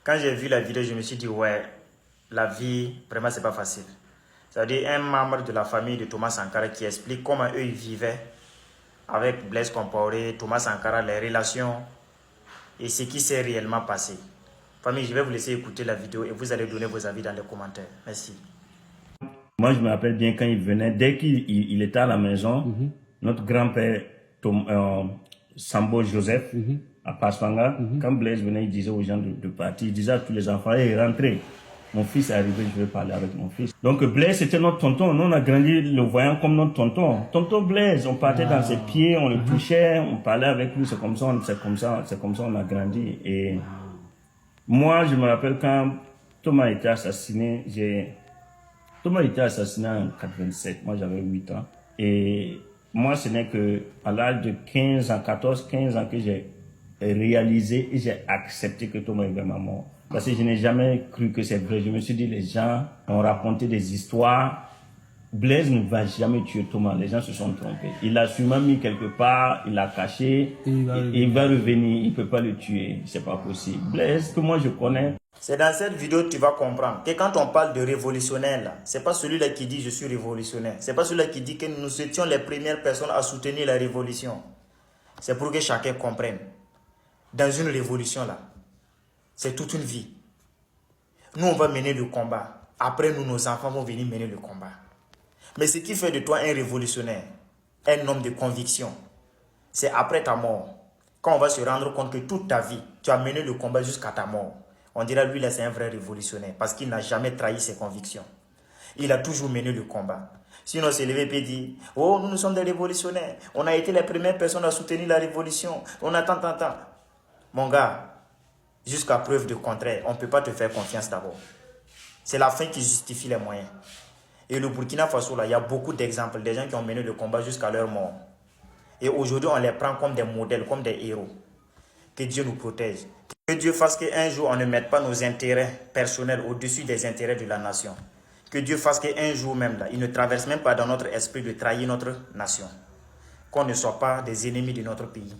Quand j'ai vu la vidéo, je me suis dit, ouais, la vie, vraiment, c'est pas facile. C'est-à-dire un membre de la famille de Thomas Sankara qui explique comment eux, ils vivaient avec Blaise Compaoré, Thomas Sankara, les relations et ce qui s'est réellement passé. Famille, je vais vous laisser écouter la vidéo et vous allez donner vos avis dans les commentaires. Merci. Moi, je me rappelle bien quand il venait, dès qu'il était à la maison, notre grand-père Sambo Joseph, à Paswanga, quand Blaise venait, il disait aux gens de partir, il disait à tous les enfants, hey, rentrez. Mon fils est arrivé, je vais parler avec mon fils. Donc Blaise, c'était notre tonton. Nous, on a grandi le voyant comme notre tonton. Tonton Blaise, on partait dans ses pieds, on le touchait, on parlait avec lui, c'est comme ça on a grandi. Et moi, je me rappelle quand Thomas a été assassiné, Thomas a été assassiné en 87, moi j'avais 8 ans. Et moi, ce n'est que à l'âge de 15 ans, 14, 15 ans que j'ai réalisé et j'ai accepté que Thomas est vraiment mort. Parce que je n'ai jamais cru que c'est vrai. Je me suis dit, les gens ont raconté des histoires. Blaise ne va jamais tuer Thomas. Les gens se sont trompés. Il l'a sûrement mis quelque part, il l'a caché, il va revenir, il ne peut pas le tuer. C'est pas possible. Blaise, que moi je connais. C'est dans cette vidéo que tu vas comprendre que quand on parle de révolutionnaire, ce n'est pas celui-là qui dit je suis révolutionnaire. Ce n'est pas celui-là qui dit que nous étions les premières personnes à soutenir la révolution. C'est pour que chacun comprenne. Dans une révolution là, c'est toute une vie. Nous, on va mener le combat. Après, nous, nos enfants vont venir mener le combat. Mais ce qui fait de toi un révolutionnaire, un homme de conviction, c'est après ta mort. Quand on va se rendre compte que toute ta vie, tu as mené le combat jusqu'à ta mort. On dira, lui, là, c'est un vrai révolutionnaire parce qu'il n'a jamais trahi ses convictions. Il a toujours mené le combat. Sinon, c'est levé et dit, oh, nous sommes des révolutionnaires. On a été les premières personnes à soutenir la révolution. On attend, tant. Mon gars, jusqu'à preuve de contraire, on ne peut pas te faire confiance d'abord. C'est la fin qui justifie les moyens. Et le Burkina Faso, là, il y a beaucoup d'exemples, des gens qui ont mené le combat jusqu'à leur mort. Et aujourd'hui, on les prend comme des modèles, comme des héros. Que Dieu nous protège. Que Dieu fasse qu'un jour, on ne mette pas nos intérêts personnels au-dessus des intérêts de la nation. Que Dieu fasse qu'un jour même, là, il ne traverse même pas dans notre esprit de trahir notre nation. Qu'on ne soit pas des ennemis de notre pays.